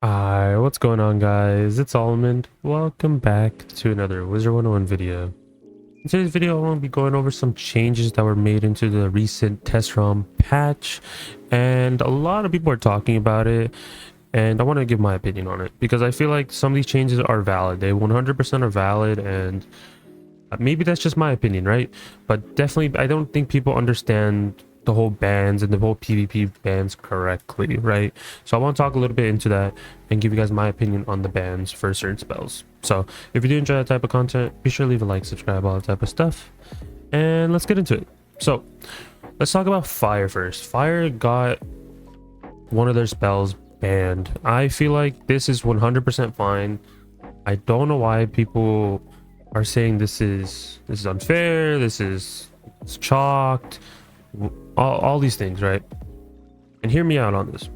Hi, what's going on guys? It's Almond. Welcome back to another Wizard101 video. In today's video, I want to be going over some changes that were made into the recent test ROM patch, and a lot of people are talking about it, and I want to give my opinion on it because I feel like some of these changes are valid. They 100% are valid, and maybe that's just my opinion, right? But definitely, I don't think people understand the whole bans and the whole PvP bans correctly, right? So I want to talk a little bit into that and give you guys my opinion on the bans for certain spells. So if you do enjoy that type of content, be sure to leave a like, subscribe, all that type of stuff. And let's get into it. So let's talk about Fire first. Fire got one of their spells banned. I feel like this is 100% fine. I don't know why people are saying this is unfair, it's chalked, all these things, right? And hear me out on this.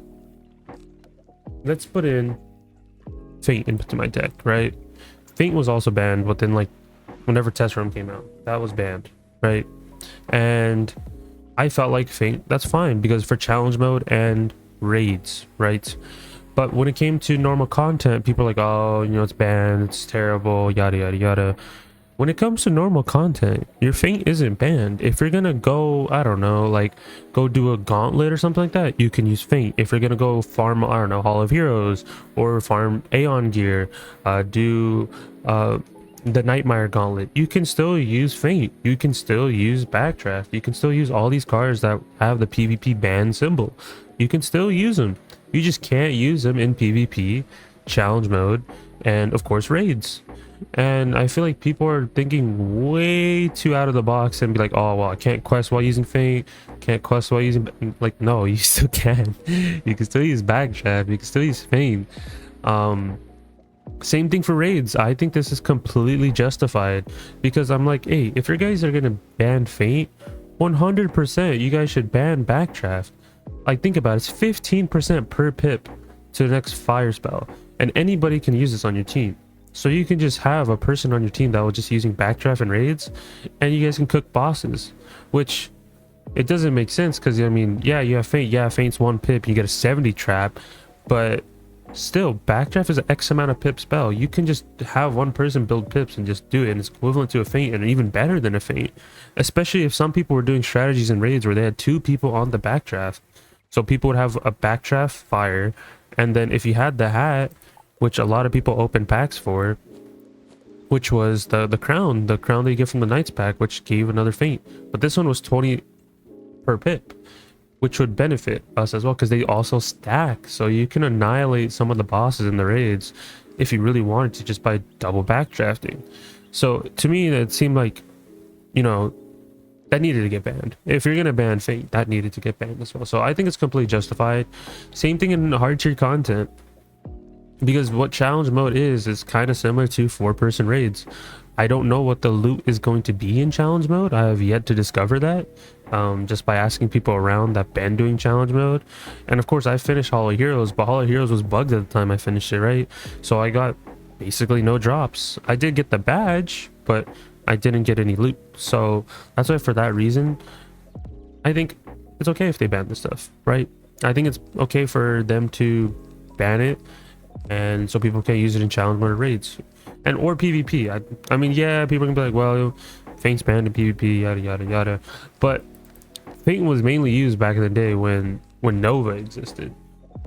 Let's put in Feint into my deck, right? Feint was also banned, but then like whenever Test Room came out, that was banned, right? And I felt like Feint, that's fine because for challenge mode and raids, right? But when it came to normal content, people are like, oh, you know, it's banned, it's terrible, yada yada yada. When it comes to normal content, your Feint isn't banned. If you're gonna go, I don't know, like go do a gauntlet or something like that, you can use Feint. If you're gonna go farm, I don't know, Hall of Heroes or farm Aeon gear, do the Nightmare Gauntlet, you can still use Feint. You can still use Backdraft. You can still use all these cards that have the PvP ban symbol. You can still use them. You just can't use them in PvP, challenge mode, and of course raids. And I feel like people are thinking way too out of the box and be like, oh well, I can't quest while using Feint, can't quest while using, like, no, you still can. You can still use Backdraft, you can still use Feint. Same thing for raids. I think this is completely justified because I'm like, hey, if you guys are gonna ban Feint, 100% you guys should ban Backdraft. Like, think about it, it's 15% per pip to the next fire spell, and anybody can use this on your team. So you can just have a person on your team that was just using Backdraft and raids, and you guys can cook bosses, which it doesn't make sense because, I mean, yeah, you have Feint, yeah, Feint's 1 pip, you get a 70 trap, but still, Backdraft is an X amount of pip spell. You can just have one person build pips and just do it, and it's equivalent to a Feint and even better than a Feint, especially if some people were doing strategies in raids where they had 2 people on the Backdraft. So people would have a Backdraft fire, and then if you had the hat, which a lot of people open packs for, which was the crown that you get from the Knights pack, which gave another Feint. But this one was 20 per pip, which would benefit us as well because they also stack. So you can annihilate some of the bosses in the raids if you really wanted to, just by double backdrafting. So to me, it seemed like, you know, that needed to get banned. If you're gonna ban Feint, that needed to get banned as well. So I think it's completely justified. Same thing in hard tier content, because what challenge mode is kind of similar to 4-person raids. I don't know what the loot is going to be in challenge mode. I have yet to discover that, just by asking people around that been doing challenge mode. And of course I finished Hall of Heroes, but Hall of Heroes was bugged at the time I finished it, right? So I got basically no drops. I did get the badge, but I didn't get any loot. So that's why, for that reason, I think it's okay if they ban this stuff, right? I think it's okay for them to ban it, and so people can use it in challenge mode or raids, and or PvP. I mean, yeah, people can be like, well, Feint's banned in PvP, yada yada yada, but Feint was mainly used back in the day when Nova existed,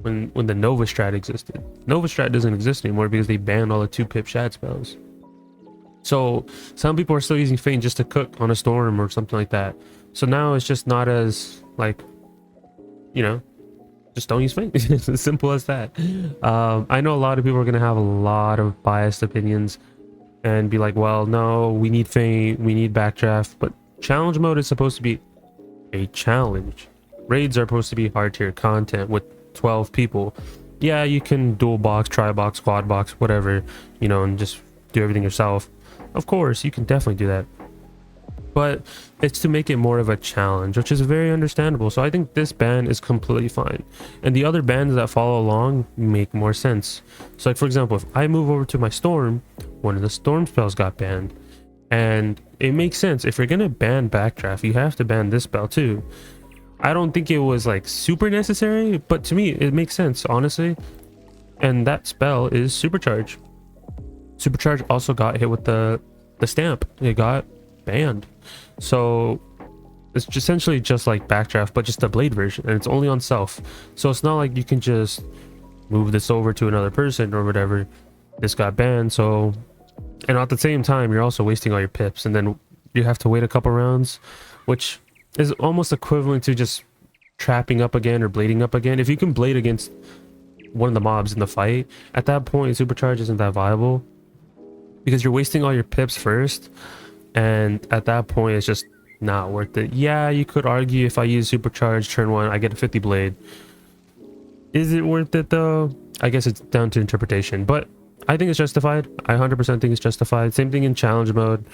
when the Nova strat existed. Nova strat doesn't exist anymore because they banned all the 2-pip shad spells. So some people are still using Feint just to cook on a storm or something like that. So now it's just not as, like, you know, just don't use Feint. It's as simple as that. I know a lot of people are going to have a lot of biased opinions and be like, well, no, we need Feint, we need Backdraft, but challenge mode is supposed to be a challenge. Raids are supposed to be hard tier content with 12 people. Yeah, you can dual box, tri box, quad box, whatever, you know, and just do everything yourself. Of course, you can definitely do that, but it's to make it more of a challenge, which is very understandable. So I think this ban is completely fine, and the other bans that follow along make more sense. So, like, for example, if I move over to my storm, one of the storm spells got banned, and it makes sense. If you're gonna ban Backdraft, you have to ban this spell too. I don't think it was like super necessary, but to me it makes sense, honestly. and that spell is Supercharge. Supercharge also got hit with the stamp. It got banned. So it's essentially just like Backdraft, but just a blade version, and it's only on self. So it's not like you can just move this over to another person or whatever. This got banned. So, and at the same time, you're also wasting all your pips, and then you have to wait a couple rounds, which is almost equivalent to just trapping up again or blading up again. If you can blade against one of the mobs in the fight, at that point Supercharge isn't that viable, because you're wasting all your pips first, and at that point it's just not worth it. Yeah, you could argue if I use Supercharge turn 1 I get a 50 blade. Is it worth it though? I guess it's down to interpretation, but I think it's justified. I 100% think it's justified. Same thing in challenge mode.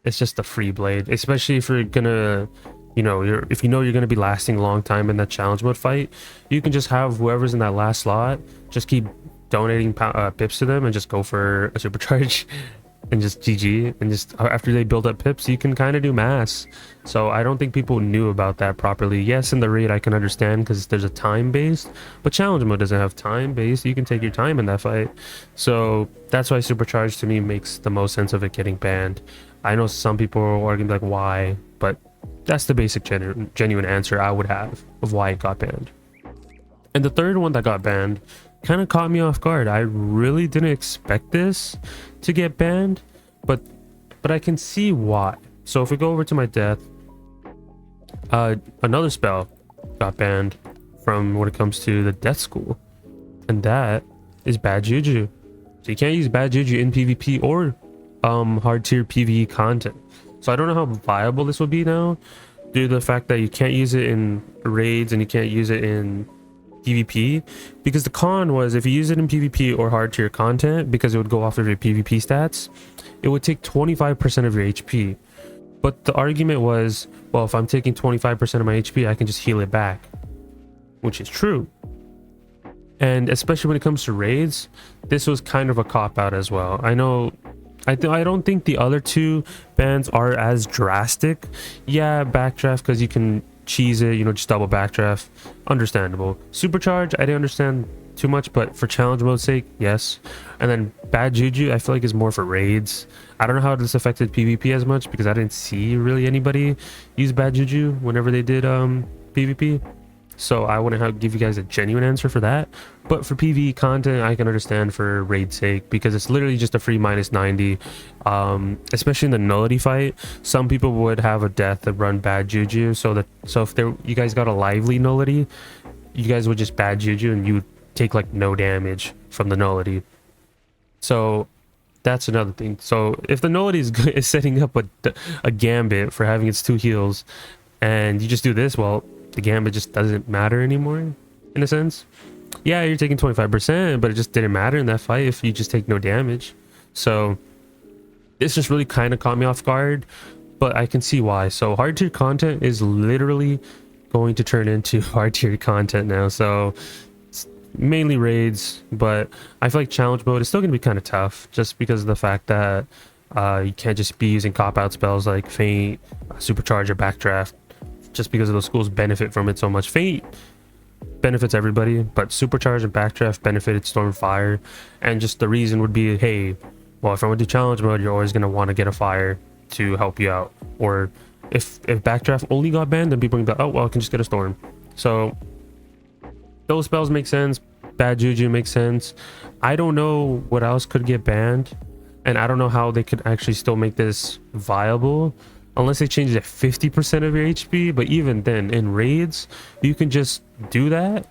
It's just a free blade, especially if you're gonna, if you know you're gonna be lasting a long time in that challenge mode fight. You can just have whoever's in that last slot just keep donating pips to them and just go for a Supercharge and just GG, and just after they build up pips you can kind of do mass. So I don't think people knew about that properly. Yes, in the raid I can understand because there's a time based, but challenge mode doesn't have time based. You can take your time in that fight. So that's why Supercharge to me makes the most sense of it getting banned. I know some people are gonna be like, why? But that's the basic genuine answer I would have of why it got banned. And the third one that got banned kind of caught me off guard. I really didn't expect this to get banned, but I can see why. So if we go over to my death, another spell got banned from when it comes to the death school, and that is bad juju. So you can't use bad juju in PvP or hard tier PvE content. So I don't know how viable this will be now, due to the fact that you can't use it in raids and you can't use it in PvP, because the con was if you use it in PvP or hard tier content, because it would go off of your PvP stats, it would take 25% of your HP. But the argument was, well, if I'm taking 25% of my HP, I can just heal it back, which is true. And especially when it comes to raids, this was kind of a cop-out as well. I know, I don't think the other two bans are as drastic. Yeah, backdraft because you can cheese it, just double backdraft, understandable. Supercharge, I didn't understand too much, but for challenge mode's sake, yes. And then bad juju, I feel like is more for raids. I don't know how this affected PvP as much, because I didn't see really anybody use bad juju whenever they did PvP. So I wouldn't give you guys a genuine answer for that. But for PvE content, I can understand for raid sake, because it's literally just a free -90. Especially in the nullity fight, some people would have a death that run bad juju. So if you guys got a lively nullity, you guys would just bad juju and you would take like no damage from the nullity. So that's another thing. So if the nullity is setting up a gambit for having its 2 heals, and you just do this, well, the gambit just doesn't matter anymore, in a sense. Yeah, you're taking 25%, but it just didn't matter in that fight if you just take no damage. So this just really kind of caught me off guard, but I can see why. So hard tier content is literally going to turn into hard tier content now. So it's mainly raids, but I feel like challenge mode is still going to be kind of tough, just because of the fact that you can't just be using cop-out spells like Feint, Supercharge, or Backdraft, just because of those schools benefit from it so much. Feint benefits everybody, but Supercharge and Backdraft benefited Stormfire, and just the reason would be, hey, well, if I want to do challenge mode, you're always going to want to get a fire to help you out. Or if Backdraft only got banned, then people can be like, oh, well, I can just get a Storm. So those spells make sense. Bad Juju makes sense. I don't know what else could get banned, and I don't know how they could actually still make this viable, unless they change it 50% of your HP. But even then, in raids, you can just do that.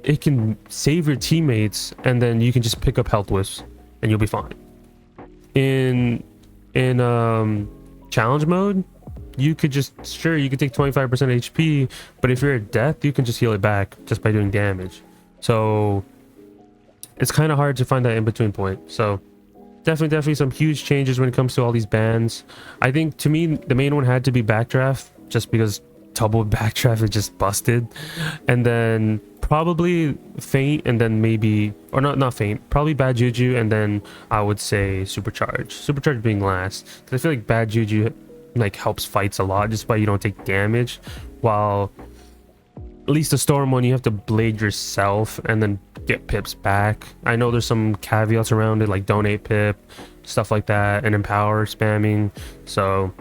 It can save your teammates, and then you can just pick up health whiffs and you'll be fine. In challenge mode, you could just, sure, you could take 25% HP, but if you're at death, you can just heal it back just by doing damage. So it's kind of hard to find that in-between point. So definitely some huge changes when it comes to all these bans. I think, to me, the main one had to be Backdraft, just because double Backdraft is just busted. And then probably Feint, and then maybe, or not Feint, probably Bad Juju, and then I would say Supercharge. Supercharge being last, because I feel like Bad Juju like helps fights a lot just by you don't take damage, while at least the storm one, you have to blade yourself and then get pips back. I know there's some caveats around it, like donate pip, stuff like that, and empower spamming. So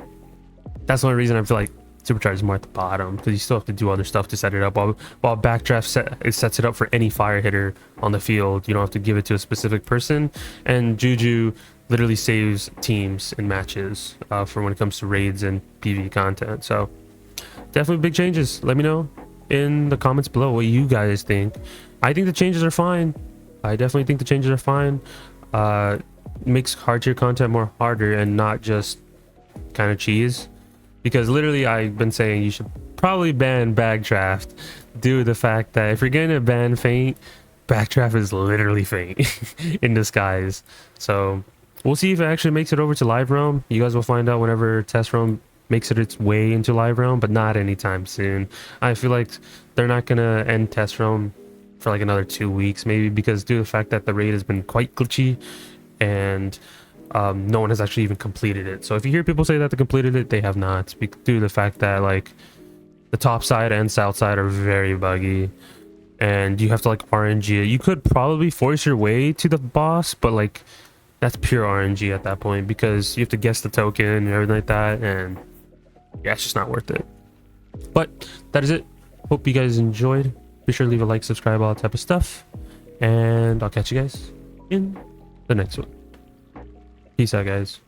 that's the only reason I feel like Supercharge is more at the bottom, because you still have to do other stuff to set it up. While Backdraft it sets it up for any fire hitter on the field. You don't have to give it to a specific person. And Juju literally saves teams in matches for when it comes to raids and PvE content. So definitely big changes. Let me know in the comments below what you guys think. I think the changes are fine. I definitely think the changes are fine. Makes hard tier content more harder and not just kind of cheese. Because literally I've been saying you should probably ban Backdraft due to the fact that if you're going to ban Feint, Backdraft is literally Feint in disguise. So we'll see if it actually makes it over to live realm. You guys will find out whenever test realm makes it its way into live realm, but not anytime soon. I feel like they're not going to end test realm for like another 2 weeks maybe, because due to the fact that the raid has been quite glitchy and no one has actually even completed it. So if you hear people say that they completed it, they have not, due to the fact that like the top side and south side are very buggy and you have to like RNG it. You could probably force your way to the boss, but like that's pure RNG at that point, because you have to guess the token and everything like that, and yeah, it's just not worth it. But that is it. Hope you guys enjoyed. Be sure to leave a like, subscribe, all that type of stuff, and I'll catch you guys in the next one. Peace out, guys.